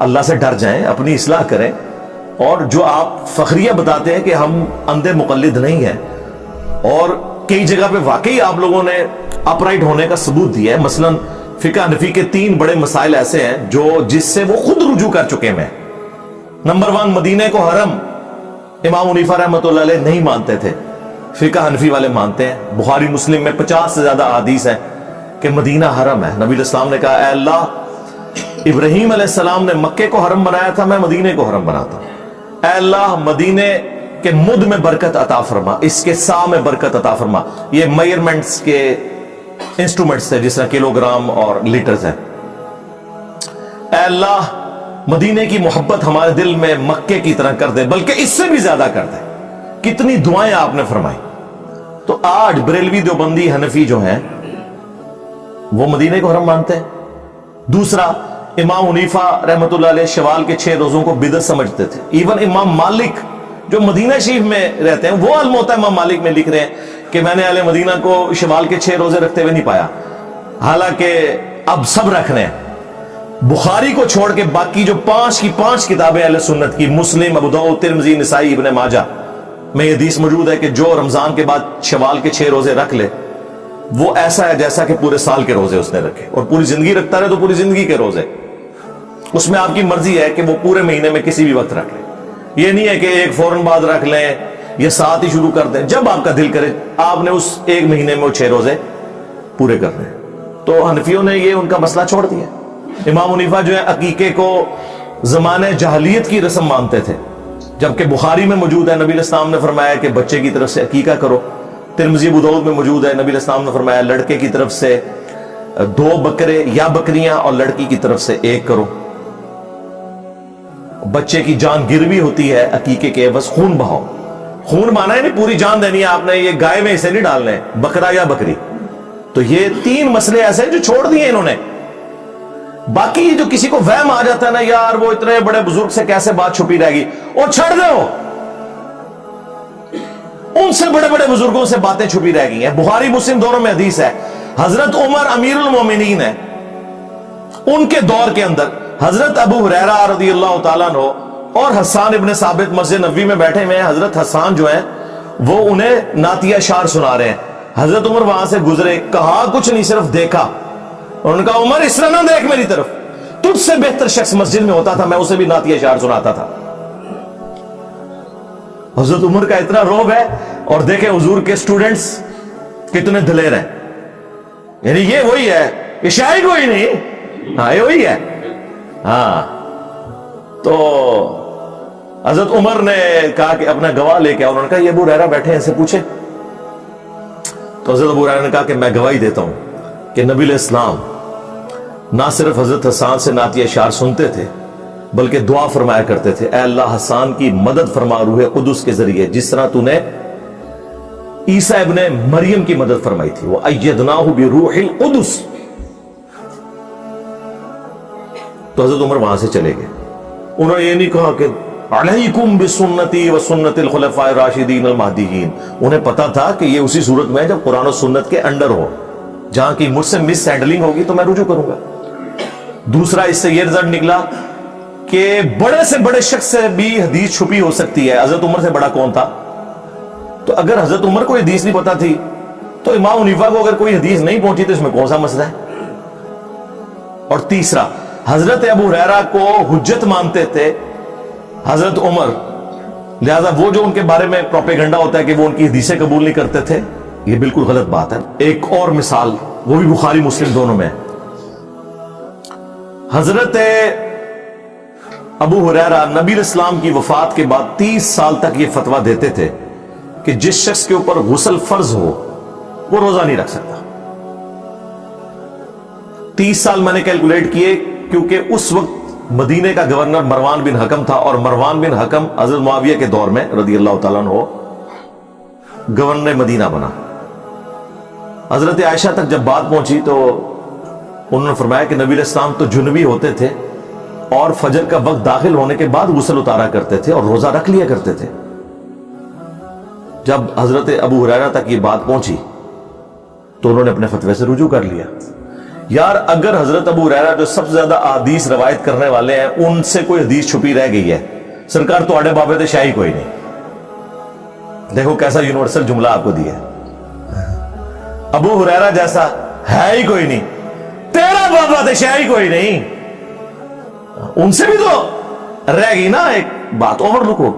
اللہ سے ڈر جائیں، اپنی اصلاح کریں، اور جو آپ فخریہ بتاتے ہیں کہ ہم اندھے مقلد نہیں ہیں، اور کئی جگہ پہ واقعی آپ لوگوں نے اپرائٹ ہونے کا ثبوت دیا ہے. مثلا فقہ حنفی کے 3 بڑے مسائل ایسے ہیں جس سے وہ خود رجوع کر چکے ہیں. نمبر 1، مدینہ کو حرم امام حنیفہ رحمۃ اللہ علیہ نہیں مانتے تھے، فقہ حنفی والے مانتے ہیں. بخاری مسلم میں 50 سے زیادہ احادیث ہیں کہ مدینہ حرم ہے. نبی علیہ السلام نے کہا اے اللہ، ابراہیم علیہ السلام نے مکے کو حرم بنایا تھا، میں مدینے کو حرم بناتا ہوں. اے اللہ، مدینے کے مد میں برکت عطا فرما، اس کے سا میں برکت عطا فرما. یہ میئرمنٹس کے انسٹرومنٹس تھے جس طرح کلو گرام اور لیٹرز ہیں. اے اللہ، مدینے کی محبت ہمارے دل میں مکے کی طرح کر دے، بلکہ اس سے بھی زیادہ کر دے. کتنی دعائیں آپ نے فرمائی. تو آج بریلوی دیوبندی حنفی جو ہیں وہ مدینے کو حرم مانتے ہیں. دوسرا، امام حنیفہ رحمۃ اللہ علیہ شوال کے 6 روزوں کو بدعت سمجھتے تھے. ایون امام مالک جو مدینہ شریف میں رہتے ہیں، وہ الموطا امام مالک میں لکھ رہے ہیں کہ میں نے اہل مدینہ کو شوال کے 6 روزے رکھتے ہوئے نہیں پایا، حالانکہ اب سب رکھنے ہیں. بخاری کو چھوڑ کے باقی جو 5 کی 5 کتابیں اہل سنت کی، مسلم، ابو داؤد، ترمذی، نسائی، ابن ماجہ میں یہ حدیث موجود ہے کہ جو رمضان کے بعد شوال کے 6 روزے رکھ لے وہ ایسا ہے جیسا کہ پورے سال کے روزے اس نے رکھے، اور پوری زندگی رکھتا رہے تو پوری زندگی کے روزے. اس میں آپ کی مرضی ہے کہ وہ پورے مہینے میں کسی بھی وقت رکھ لیں. یہ نہیں ہے کہ ایک فوراً بعد رکھ لیں یا ساتھ ہی شروع کر دیں، جب آپ کا دل کرے آپ نے اس ایک مہینے میں وہ 6 روزے پورے کرنے. تو حنفیوں نے یہ ان کا مسئلہ چھوڑ دیا. امام حنیفہ جو ہے عقیقے کو زمانہ جاہلیت کی رسم مانتے تھے، جبکہ بخاری میں موجود ہے نبی علیہ السلام نے فرمایا کہ بچے کی طرف سے عقیقہ کرو. ترمذی، ابو داؤد میں موجود ہے نبی علیہ السلام نے فرمایا لڑکے کی طرف سے 2 بکرے یا بکریاں اور لڑکی کی طرف سے 1 کرو. بچے کی جان گروی ہوتی ہے عقیقے کے بس خون بہاؤ. خون مانا ہے نہیں پوری جان دینی ہے آپ نے، یہ گائے میں اسے نہیں ڈالنے، بکرا یا بکری. تو یہ 3 مسئلے ایسے ہیں جو چھوڑ دیے انہوں نے. باقی جو کسی کو وہم آ جاتا ہے نا، یار وہ اتنے بڑے بزرگ سے کیسے بات چھپی رہے گی، وہ چھڑ دو، ان سے بڑے بڑے بزرگوں سے باتیں چھپی رہ گئی ہیں. بخاری مسلم دونوں میں حدیث ہے، حضرت عمر امیر المومنین ہے، ان کے دور کے اندر حضرت ابو ہریرہ رضی اللہ تعالیٰ عنہ اور حسان ابن ثابت مسجد نبوی میں بیٹھے ہوئے ہیں. حضرت حسان جو ہیں وہ انہیں نعتیہ اشعار سنا رہے ہیں. حضرت عمر وہاں سے گزرے، کہا کچھ نہیں، صرف دیکھا. انہوں نے کہا عمر اس طرح نہ دیکھ میری طرف، تجھ سے بہتر شخص مسجد میں ہوتا تھا، میں اسے بھی نعتیہ اشعار سناتا تھا. حضرت عمر کا اتنا روب ہے، اور دیکھیں حضور کے سٹوڈنٹس کتنے دلیر ہیں. یعنی یہ وہی ہے، یہ شاعری کوئی نہیں، ہاں یہ وہی ہے. ہاں تو حضرت عمر نے کہا کہ اپنا گواہ لے کے آؤ. انہوں نے کہا یہ ابو ہریرہ بیٹھے ہیں، ان سے پوچھے. تو حضرت ابو ہریرہ نے کہا کہ میں گواہی دیتا ہوں کہ نبی علیہ السلام نہ صرف حضرت حسان سے نعتیہ اشعار سنتے تھے بلکہ دعا فرمایا کرتے تھے، اے اللہ حسان کی مدد فرما روح قدس کے ذریعے، جس طرح تو نے عیسیٰ ابن مریم کی مدد فرمائی تھی. وَأَيَّدْنَاهُ بِرُوحِ الْقُدُسِ. تو حضرت عمر وہاں سے چلے گئے. انہوں نے یہ نہیں کہا کہ علیکم بسنتی و سنت الخلفاء الراشدین المہدیین. انہیں پتا تھا کہ یہ اسی صورت میں جب قرآن و سنت کے انڈر ہو، جہاں کی مجھ سے مس ہینڈلنگ ہوگی تو میں رجوع کروں گا. دوسرا اس سے یہ رزلٹ نکلا کہ بڑے سے بڑے شخص سے بھی حدیث چھپی ہو سکتی ہے. حضرت عمر سے بڑا کون تھا؟ تو اگر حضرت عمر کو حدیث نہیں پتا تھی تو امام حنیفہ کو اگر کوئی حدیث نہیں پہنچی تو اس میں کون سا مسئلہ ہے؟ اور تیسرا، حضرت ابو ہریرہ کو حجت مانتے تھے حضرت عمر، لہذا وہ جو ان کے بارے میں پروپیگنڈا ہوتا ہے کہ وہ ان کی حدیثیں قبول نہیں کرتے تھے، یہ بالکل غلط بات ہے. ایک اور مثال، وہ بھی بخاری مسلم دونوں میں. حضرت ابو ہریرہ نبی علیہ السلام کی وفات کے بعد 30 سال تک یہ فتویٰ دیتے تھے کہ جس شخص کے اوپر غسل فرض ہو وہ روزہ نہیں رکھ سکتا. 30 سال میں نے کیلکولیٹ کیے، کیونکہ اس وقت مدینے کا گورنر مروان بن حکم تھا، اور مروان بن حکم حضرت معاویہ کے دور میں رضی اللہ تعالیٰ عنہ گورنر مدینہ بنا. حضرت عائشہ تک جب بات پہنچی تو انہوں نے فرمایا کہ نبی علیہ السلام تو جنبی ہوتے تھے اور فجر کا وقت داخل ہونے کے بعد غسل اتارا کرتے تھے اور روزہ رکھ لیا کرتے تھے. جب حضرت ابو ہریرہ تک یہ بات پہنچی تو انہوں نے اپنے فتوے سے رجوع کر لیا. یار اگر حضرت ابو ہریرہ جو سب سے زیادہ احادیث روایت کرنے والے ہیں ان سے کوئی حدیث چھپی رہ گئی ہے، سرکار تو آڑے بابے تے شاہی کوئی نہیں. دیکھو کیسا یونیورسل جملہ آپ کو دیا ہے. ابو ہریرہ جیسا ہے ہی کوئی نہیں، تیرا بابا تے شاہی کوئی نہیں. ان سے بھی تو رہ گئی نا ایک بات، اوور لک ہو